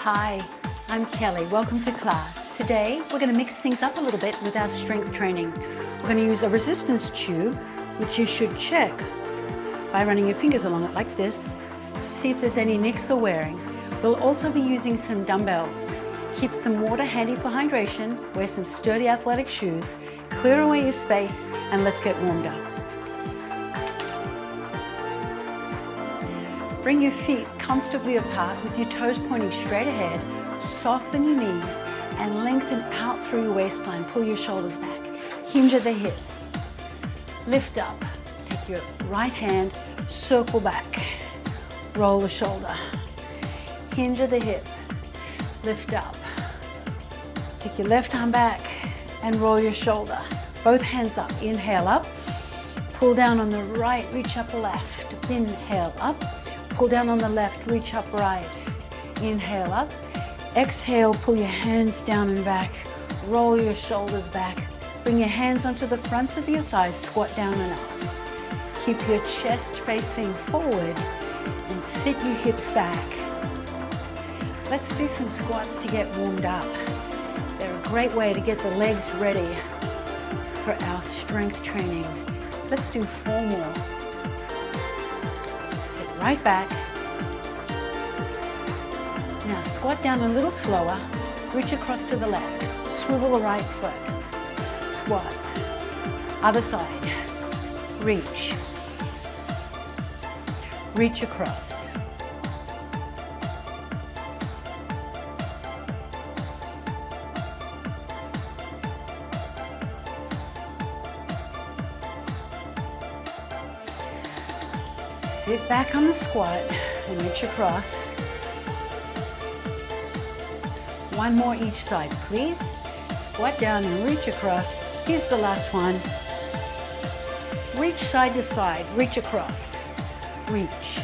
Hi, I'm Kelly. Welcome to class. Today we're going to mix things up a little bit with our strength training. We're going to use a resistance tube, which you should check by running your fingers along it like this to see if there's any nicks or wearing. We'll also be using some dumbbells. Keep some water handy for hydration, wear some sturdy athletic shoes, clear away your space, and let's get warmed up. Bring your feet comfortably apart with your toes pointing straight ahead. Soften your knees and lengthen out through your waistline. Pull your shoulders back. Hinge at the hips. Lift up. Take your right hand, circle back. Roll the shoulder. Hinge at the hip. Lift up. Take your left arm back and roll your shoulder. Both hands up. Inhale up. Pull down on the right, reach up left. Inhale up. Pull down on the left, reach up right. Inhale up. Exhale, pull your hands down and back. Roll your shoulders back. Bring your hands onto the fronts of your thighs, squat down and up. Keep your chest facing forward and sit your hips back. Let's do some squats to get warmed up. They're a great way to get the legs ready for our strength training. Let's do 4 more. Right back. Now squat down a little slower, reach across to the left, swivel the right foot, squat, other side, reach across. Sit back on the squat and reach across. 1 more each side, please. Squat down and reach across. Here's the last one. Reach side to side, reach across. Reach.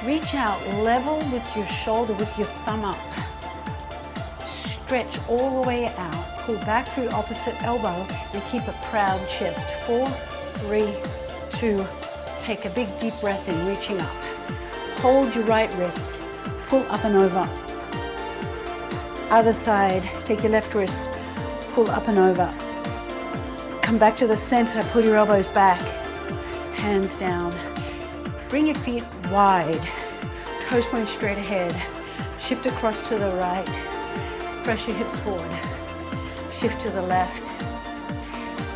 Reach out, level with your shoulder with your thumb up. Stretch all the way out. Pull back through opposite elbow and keep a proud chest. 4, 3, 2, take a big deep breath in, reaching up. Hold your right wrist, pull up and over. Other side, take your left wrist, pull up and over. Come back to the center, pull your elbows back, hands down. Bring your feet wide, toes point straight ahead. Shift across to the right, press your hips forward. Shift to the left,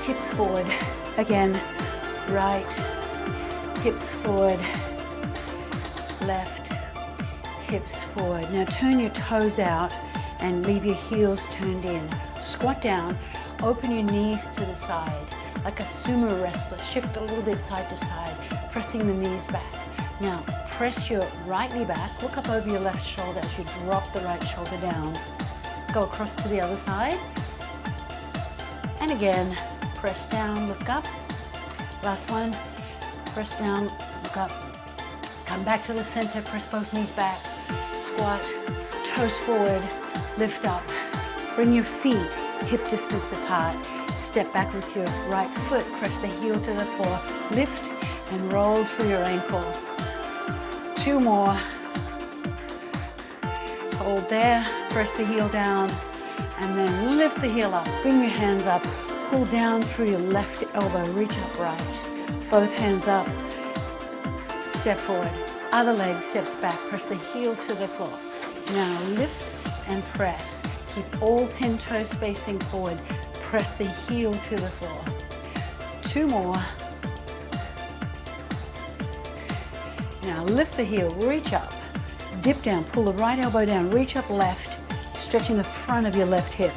hips forward. Again, right, hips forward, left, hips forward. Now turn your toes out and leave your heels turned in. Squat down, open your knees to the side, like a sumo wrestler. Shift a little bit side to side, pressing the knees back. Now press your right knee back, look up over your left shoulder as you drop the right shoulder down. Go across to the other side. And again, press down, look up. Last one. Press down, look up, come back to the center, press both knees back, squat, toes forward, lift up. Bring your feet hip distance apart. Step back with your right foot, press the heel to the floor, lift and roll through your ankle. 2 more. Hold there, press the heel down, and then lift the heel up. Bring your hands up, pull down through your left elbow, reach up right. Both hands up, step forward. Other leg steps back, press the heel to the floor. Now lift and press. Keep all 10 toes facing forward. Press the heel to the floor. 2 more. Now lift the heel, reach up, dip down, pull the right elbow down, reach up left, stretching the front of your left hip.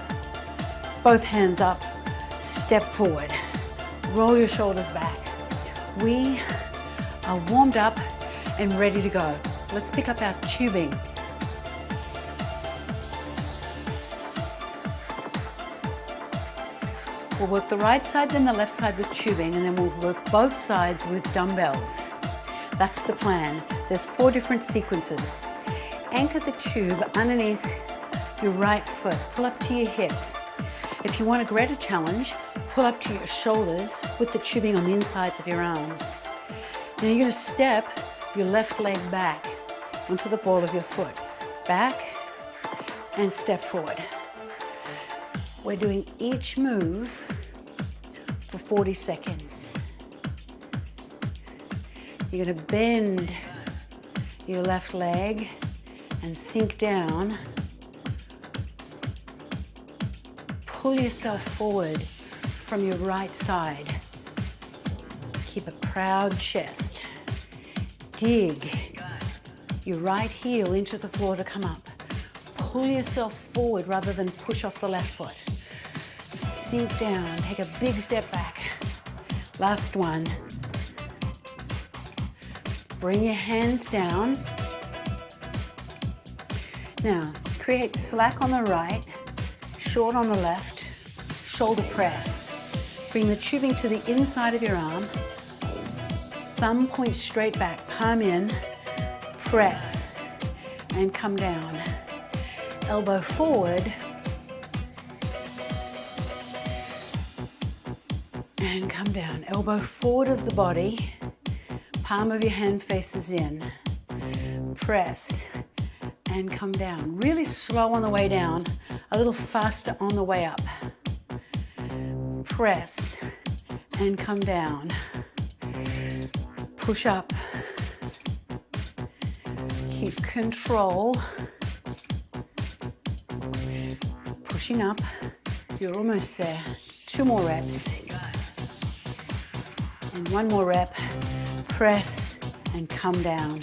Both hands up, step forward. Roll your shoulders back. We are warmed up and ready to go. Let's pick up our tubing. We'll work the right side, then the left side with tubing, and then we'll work both sides with dumbbells. That's the plan. There's 4 different sequences. Anchor the tube underneath your right foot. Pull up to your hips. If you want a greater challenge, pull up to your shoulders with the tubing on the insides of your arms. Now you're going to step your left leg back onto the ball of your foot. back, and step forward. We're doing each move for 40 seconds. You're going to bend your left leg and sink down. Pull yourself forward from your right side. Keep a proud chest. Dig your right heel into the floor to come up. Pull yourself forward rather than push off the left foot. Sink down, take a big step back. Last one. Bring your hands down. Now, create slack on the right, short on the left, shoulder press. Bring the tubing to the inside of your arm. Thumb points straight back, palm in, press, and come down. Elbow forward, and come down. Elbow forward of the body, palm of your hand faces in. Press, and come down. Really slow on the way down, a little faster on the way up. Press, and come down. Push up. Keep control. Pushing up. You're almost there. 2 more reps. And 1 more rep. Press and come down.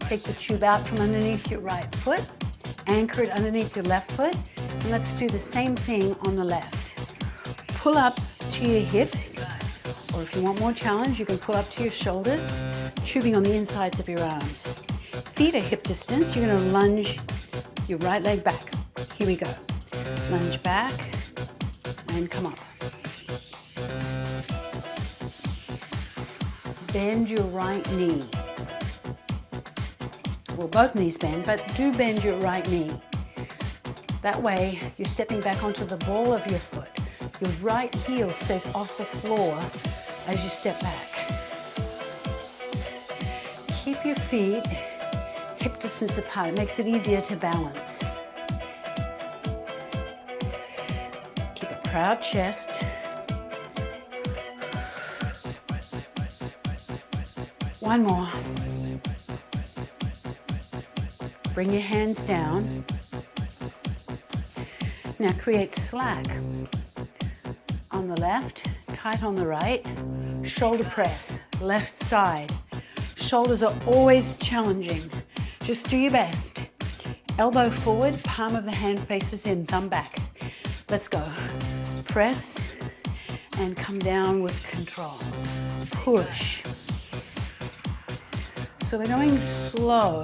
Take the tube out from underneath your right foot. Anchor it underneath your left foot. And let's do the same thing on the left. Pull up to your hips. Or if you want more challenge, you can pull up to your shoulders, tubing on the insides of your arms. Feet are hip distance. You're going to lunge your right leg back. Here we go. Lunge back and come up. Bend your right knee. Well, both knees bend, but do bend your right knee. That way, you're stepping back onto the ball of your foot. Your right heel stays off the floor as you step back. Keep your feet hip distance apart. It makes it easier to balance. Keep a proud chest. One more. Bring your hands down. Now create slack on the left, tight on the right. Shoulder press, left side. Shoulders are always challenging. Just do your best. Elbow forward, palm of the hand faces in, thumb back. Let's go. Press and come down with control. Push. So we're going slow.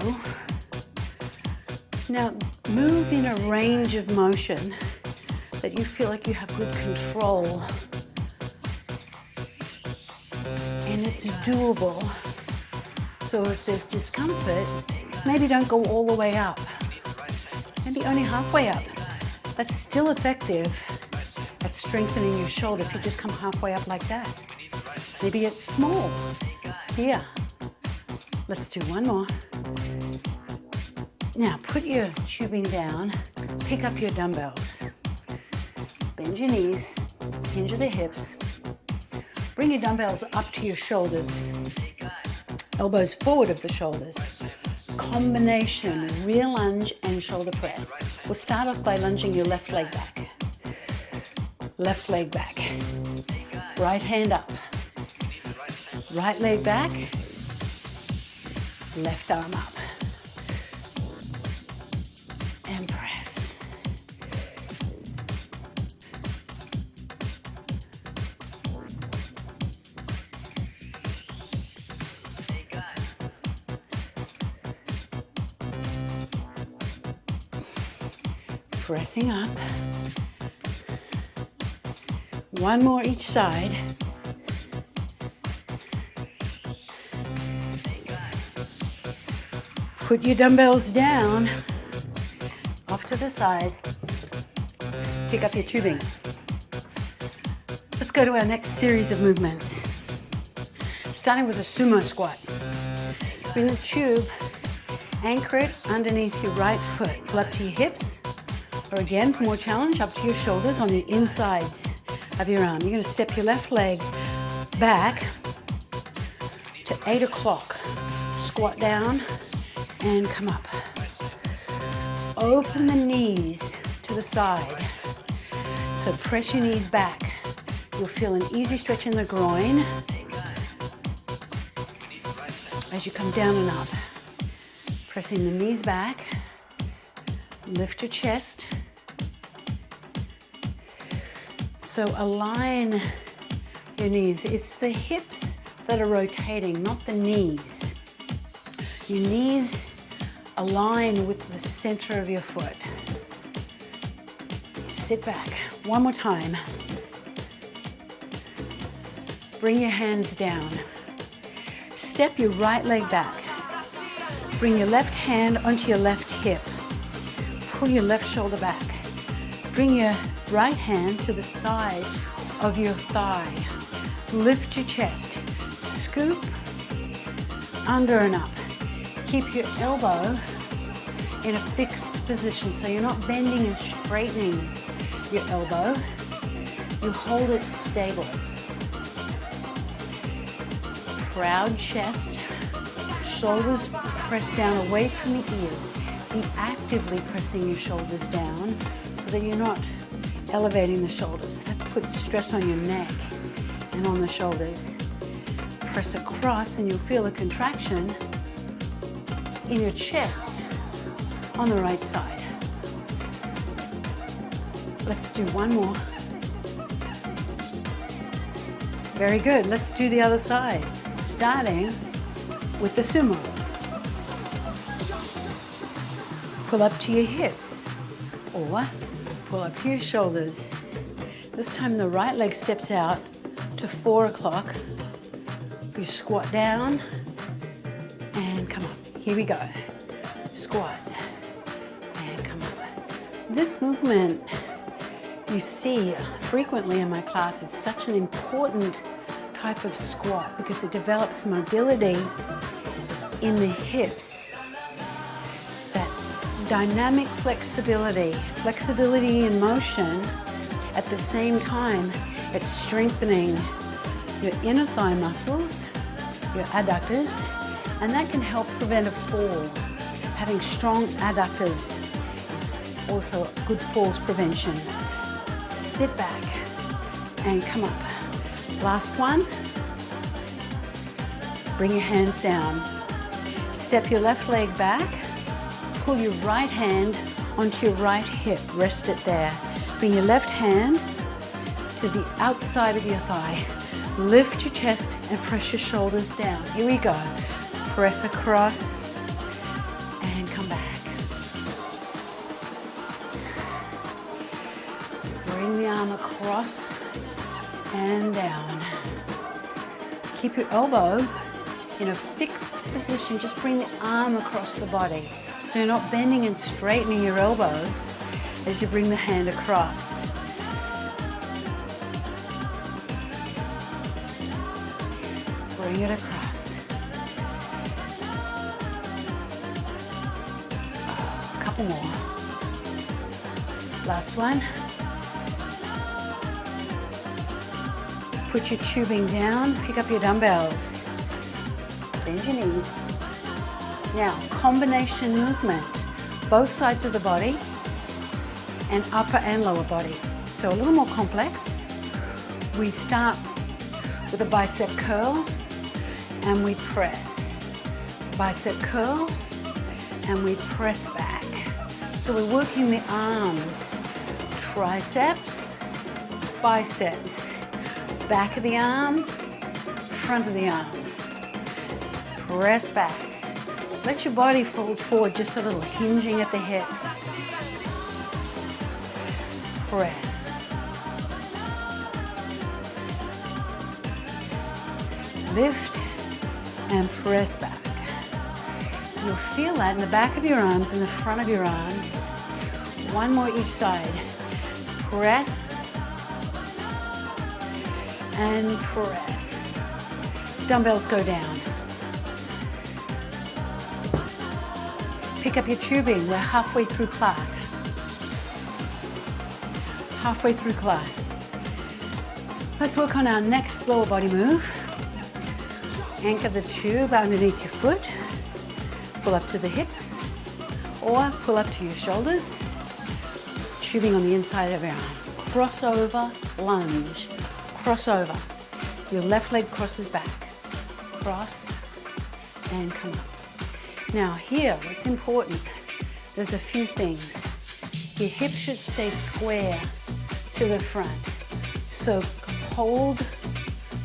Now move in a range of motion that you feel like you have good control. And it's doable. So if there's discomfort, maybe don't go all the way up. Maybe only halfway up. That's still effective at strengthening your shoulder if you just come halfway up like that. Maybe it's small. Here. Let's do 1 more. Now put your tubing down, pick up your dumbbells. Bend your knees, hinge the hips. Bring your dumbbells up to your shoulders. Elbows forward of the shoulders. Combination, rear lunge and shoulder press. We'll start off by lunging your left leg back. Left leg back. Right hand up. Right leg back. Left arm up. And press. Pressing up. 1 more each side. Put your dumbbells down, off to the side. Pick up your tubing. Let's go to our next series of movements. Starting with a sumo squat. Bring the tube Anchor it underneath your right foot. Pull up to your hips, or again, for more challenge, up to your shoulders on the insides of your arm. You're going to step your left leg back to 8 o'clock. Squat down and come up. Open the knees to the side. So press your knees back. You'll feel an easy stretch in the groin as you come down and up. Pressing the knees back. Lift your chest. So align your knees. It's the hips that are rotating, not the knees. Your knees align with the center of your foot. You sit back. One more time. Bring your hands down. Step your right leg back. Bring your left hand onto your left hip. Pull your left shoulder back. Bring your right hand to the side of your thigh. Lift your chest. Scoop under and up. Keep your elbow in a fixed position, so you're not bending and straightening your elbow. You hold it stable. Proud chest. Shoulders press down away from the ears. Be actively pressing your shoulders down so that you're not elevating the shoulders. That puts stress on your neck and on the shoulders. Press across and you'll feel a contraction in your chest on the right side. Let's do one more. Very good. Let's do the other side, starting with the sumo. Pull up to your hips or pull up to your shoulders. This time the right leg steps out to 4 o'clock. You squat down and come up. Here we go. Squat and come up. This movement you see frequently in my class. It's such an important type of squat because it develops mobility in the hips. That dynamic flexibility in motion. At the same time, it's strengthening your inner thigh muscles, your adductors, and that can help prevent a fall. Having strong adductors is also good falls prevention. Sit back and come up. Last one. Bring your hands down. Step your left leg back. Pull your right hand onto your right hip. Rest it there. Bring your left hand to the outside of your thigh. Lift your chest and press your shoulders down. Here we go. Press across and come back. Bring the arm across and down. Keep your elbow in a fixed position. Just bring the arm across the body. So you're not bending and straightening your elbow as you bring the hand across. Bring it across. A couple more. Last one. Put your tubing down, pick up your dumbbells. Bend your knees. Now, combination movement, both sides of the body and upper and lower body. So a little more complex. We start with a bicep curl and we press. Bicep curl and we press back. So we're working the arms, triceps, biceps, back of the arm, front of the arm. Press back. Let your body fold forward, just a little hinging at the hips. Press. Lift and press back. You'll feel that in the back of your arms and the front of your arms. One more each side. Press and press. Dumbbells go down. Pick up your tubing. We're halfway through class. Halfway through class. Let's work on our next lower body move. Anchor the tube underneath your foot. Pull up to the hips or pull up to your shoulders. Tubing on the inside of your arm. Crossover lunge. Crossover. Your left leg crosses back. Cross and come up. Now here, what's important, there's a few things. Your hips should stay square to the front. So hold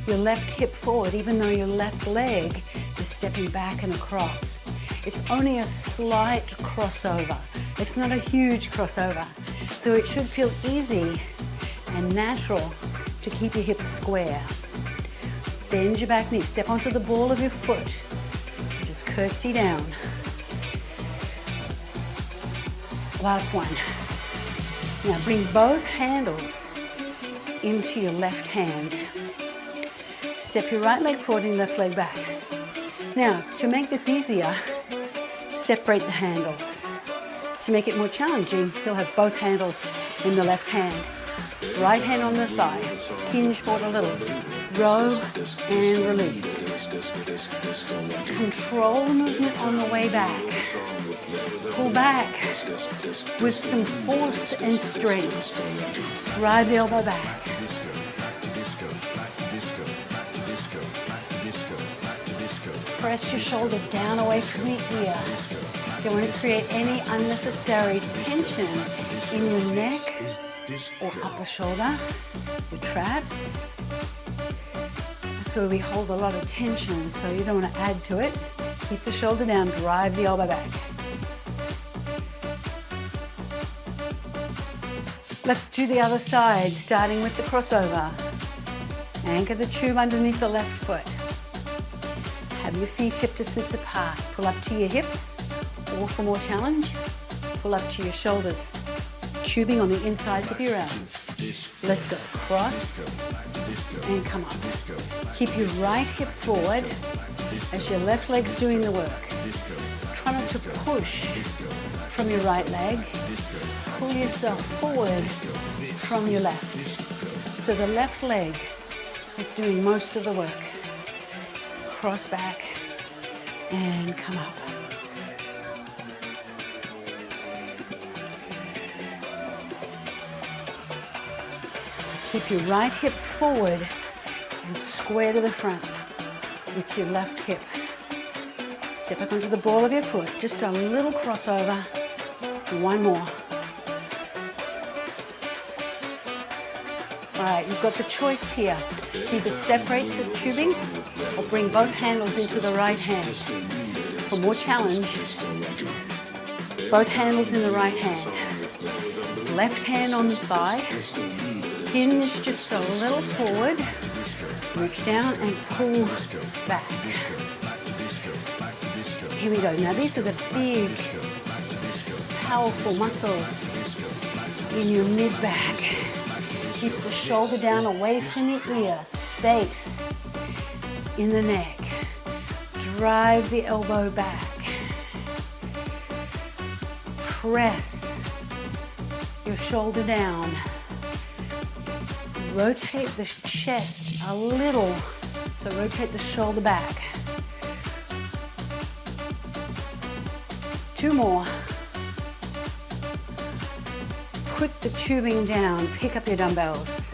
your left hip forward even though your left leg is stepping back and across. It's only a slight crossover. It's not a huge crossover. So it should feel easy and natural to keep your hips square. Bend your back knee, step onto the ball of your foot. Just curtsy down. Last one. Now bring both handles into your left hand. Step your right leg forward and your left leg back. Now, to make this easier, separate the handles. To make it more challenging, you'll have both handles in the left hand. Right hand on the thigh. Hinge forward a little. Row and release. Control the movement on the way back. Pull back with some force and strength. Drive the elbow back. Press your shoulder down away from the ear. Don't want to create any unnecessary tension in your neck or upper shoulder, your traps. That's where we hold a lot of tension, so you don't want to add to it. Keep the shoulder down, drive the elbow back. Let's do the other side, starting with the crossover. Anchor the tube underneath the left foot. Have your feet hip distance apart. Pull up to your hips, or for more challenge, pull up to your shoulders. Tubing on the insides of your arms. Let's go. Cross and come up. Keep your right hip forward as your left leg's doing the work. Try not to push from your right leg. Pull yourself forward from your left. So the left leg is doing most of the work. Cross back and come up. So keep your right hip forward and square to the front with your left hip. Step up onto the ball of your foot, just a little crossover. One more. All right, you've got the choice here. Either separate the tubing or bring both handles into the right hand. For more challenge, both handles in the right hand. Left hand on the thigh. Hinge just a little forward. Reach down and pull back. Here we go. Now these are the big, powerful muscles in your mid-back. Keep the shoulder down away from the ear. Space in the neck. Drive the elbow back. Press your shoulder down. Rotate the chest a little. So rotate the shoulder back. Two more. Put the tubing down, pick up your dumbbells.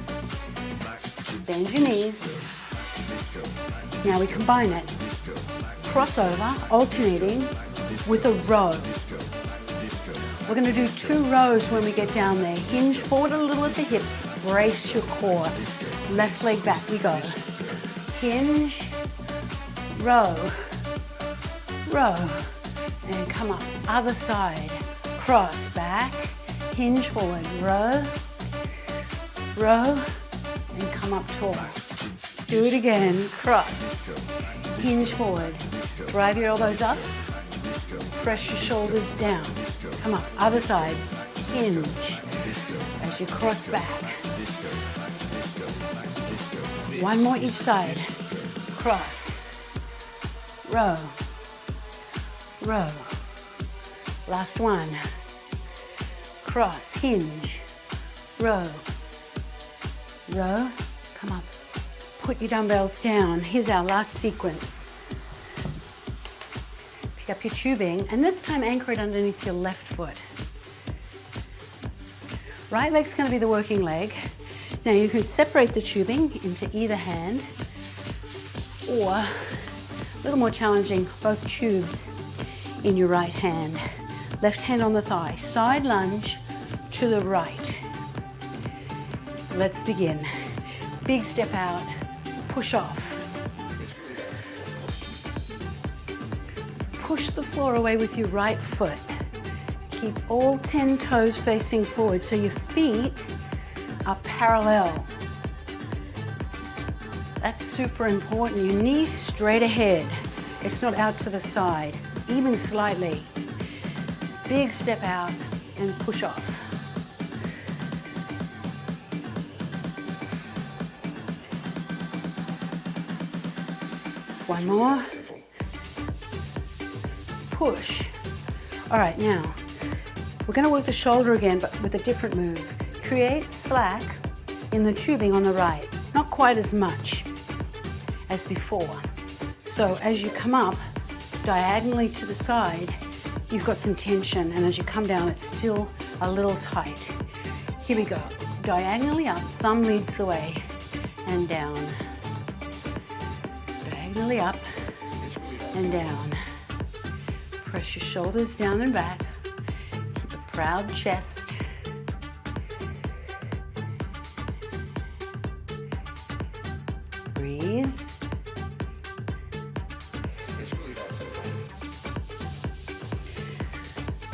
Bend your knees. Now we combine it. Crossover, alternating with a row. We're going to do 2 rows when we get down there. Hinge forward a little at the hips, brace your core. Left leg back, we go. Hinge, row, row, and come up. Other side, cross, back, hinge forward, row, row, and come up tall. Do it again, cross, hinge forward, drive your elbows up, press your shoulders down, come up, other side, hinge, as you cross back. One more each side, cross, row, row, Last one. Cross, hinge, row, row, come up. Put your dumbbells down. Here's our last sequence. Pick up your tubing, and this time anchor it underneath your left foot. Right leg's going to be the working leg. Now you can separate the tubing into either hand, or a little more challenging, both tubes in your right hand. Left hand on the thigh, side lunge to the right. Let's begin. Big step out, push off. Push the floor away with your right foot. Keep all 10 toes facing forward so your feet are parallel. That's super important. Your knee straight ahead. It's not out to the side, even slightly. Big step out and push off. One more. Push. All right, now we're going to work the shoulder again, but with a different move. Create slack in the tubing on the right. Not quite as much as before. So as you come up diagonally to the side, you've got some tension, and as you come down, it's still a little tight. Here we go. Diagonally up, thumb leads the way, and down. Diagonally up and down. Press your shoulders down and back. Keep a proud chest. Breathe.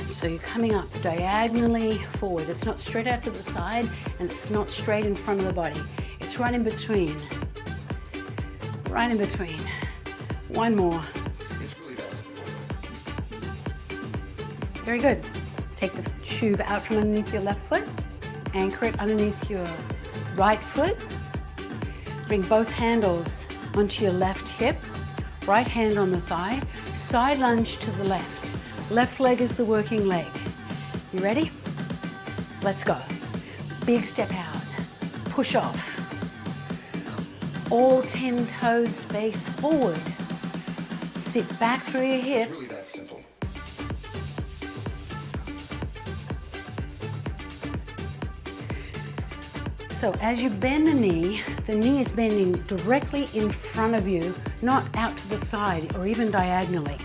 So you're coming up diagonally forward. It's not straight out to the side, and it's not straight in front of the body. It's right in between. Right in between. One more. Very good. Take the tube out from underneath your left foot. Anchor it underneath your right foot. Bring both handles onto your left hip. Right hand on the thigh. Side lunge to the left. Left leg is the working leg. You ready? Let's go. Big step out. Push off. All 10 toes face forward. Sit back through your hips. So as you bend the knee is bending directly in front of you, not out to the side or even diagonally.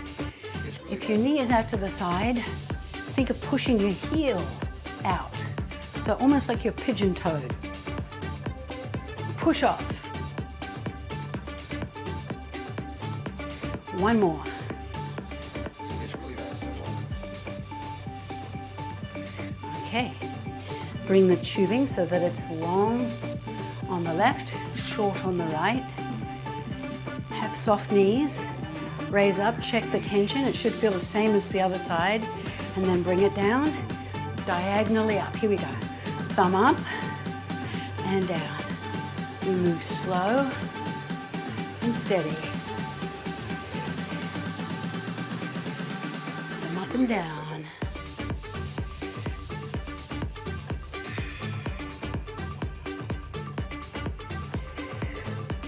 If your knee is out to the side, think of pushing your heel out. So almost like you're pigeon-toed. Push off. One more. Okay. Bring the tubing so that it's long on the left, short on the right. Have soft knees. Raise up, check the tension. It should feel the same as the other side. And then bring it down, diagonally up. Here we go. Thumb up and down. We move slow and steady. Thumb up and down.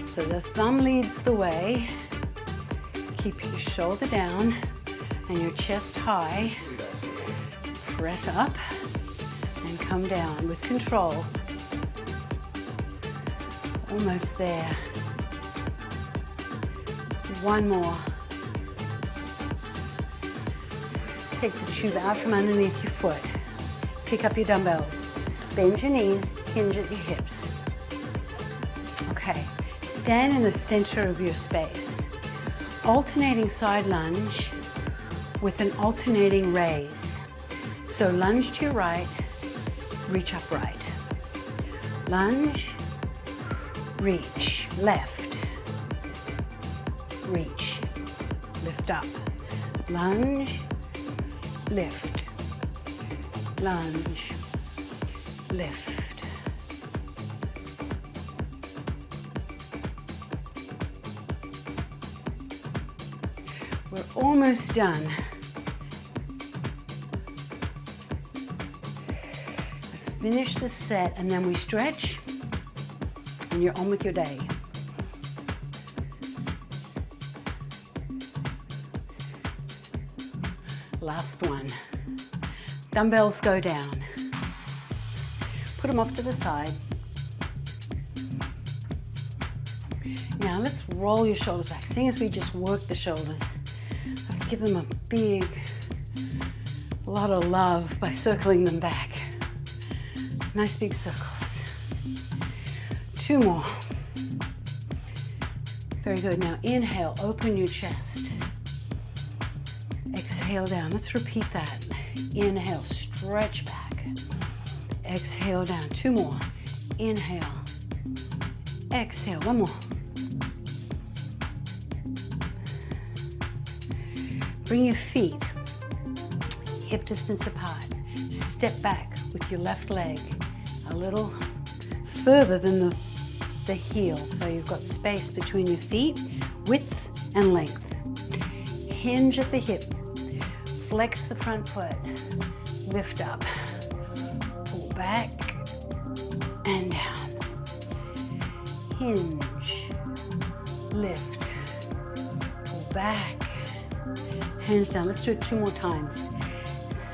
So the thumb leads the way. Keep your shoulder down and your chest high. Press up and come down with control. Almost there. One more. Take the tube out from underneath your foot. Pick up your dumbbells. Bend your knees, hinge at your hips. Okay. Stand in the center of your space. Alternating side lunge with an alternating raise. So lunge to your right, reach upright. Lunge, reach, left, reach, lift up. Lunge, lift, lunge, lift. We're almost done. Finish the set and then we stretch and you're on with your day. Last one. Dumbbells go down. Put them off to the side. Now let's roll your shoulders back. Seeing as we just work the shoulders, let's give them a big lot of love by circling them back. Nice big circles. 2 more. Very good. Now inhale, open your chest. Exhale down. Let's repeat that. Inhale, stretch back. Exhale down. 2 more. Inhale. Exhale. 1 more. Bring your feet hip distance apart. Step back with your left leg a little further than the heel. So you've got space between your feet, width and length. Hinge at the hip. Flex the front foot. Lift up. Pull back and down. Hinge. Lift. Pull back. Hands down. Let's do it 2 more times.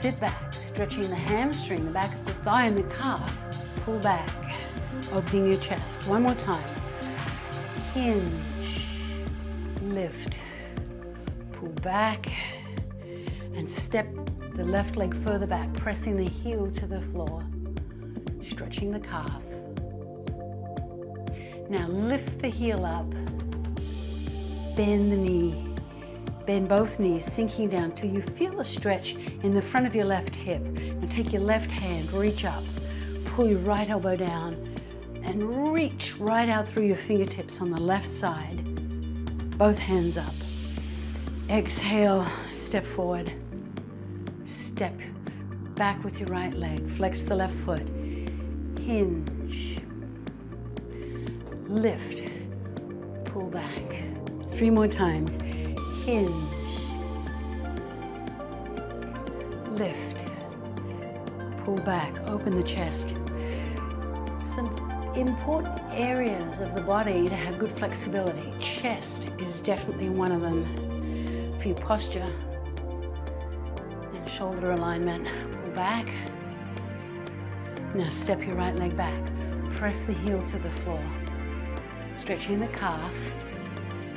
Sit back, stretching the hamstring, the back of the thigh and the calf. Pull back, opening your chest. 1 more time. Hinge, lift, pull back, and step the left leg further back, pressing the heel to the floor, stretching the calf. Now lift the heel up, bend the knee. Bend both knees, sinking down till you feel a stretch in the front of your left hip. Now take your left hand, reach up, pull your right elbow down, and reach right out through your fingertips on the left side. Both hands up. Exhale, step forward. Step back with your right leg. Flex the left foot. Hinge. Lift. Pull back. 3 more times. Hinge, lift, pull back, open the chest. Some important areas of the body to have good flexibility. Chest is definitely one of them for your posture and shoulder alignment. Pull back. Now step your right leg back. Press the heel to the floor. Stretching the calf.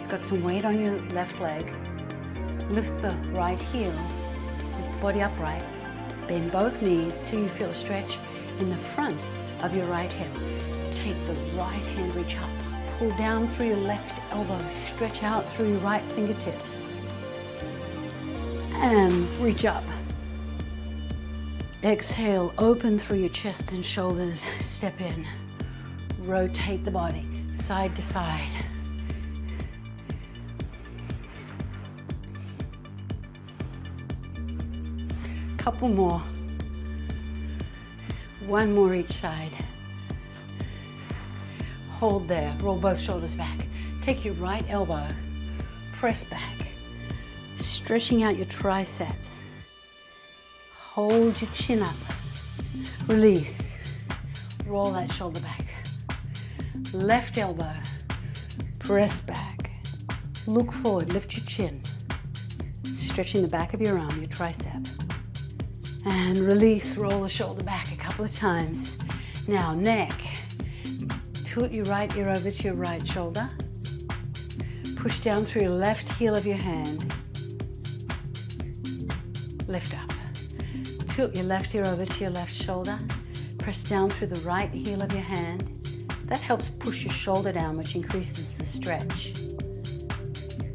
Got some weight on your left leg. Lift the right heel, lift the body upright. Bend both knees till you feel a stretch in the front of your right hip. Take the right hand, reach up. Pull down through your left elbow. Stretch out through your right fingertips. And reach up. Exhale, open through your chest and shoulders. Step in. Rotate the body side to side. Couple more. 1 more each side. Hold there. Roll both shoulders back. Take your right elbow. Press back. Stretching out your triceps. Hold your chin up. Release. Roll that shoulder back. Left elbow. Press back. Look forward. Lift your chin. Stretching the back of your arm, your tricep. And release, roll the shoulder back a couple of times. Now neck. Tilt your right ear over to your right shoulder. Push down through your left heel of your hand. Lift up. Tilt your left ear over to your left shoulder. Press down through the right heel of your hand. That helps push your shoulder down, which increases the stretch.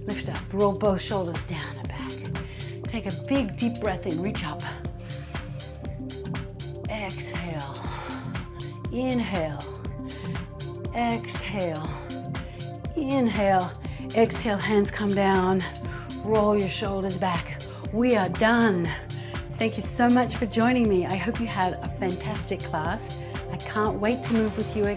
Lift up, roll both shoulders down and back. Take a big deep breath in, reach up. Exhale, inhale, exhale, inhale, exhale, hands come down, roll your shoulders back. We are done. Thank you so much for joining me. I hope you had a fantastic class. I can't wait to move with you again.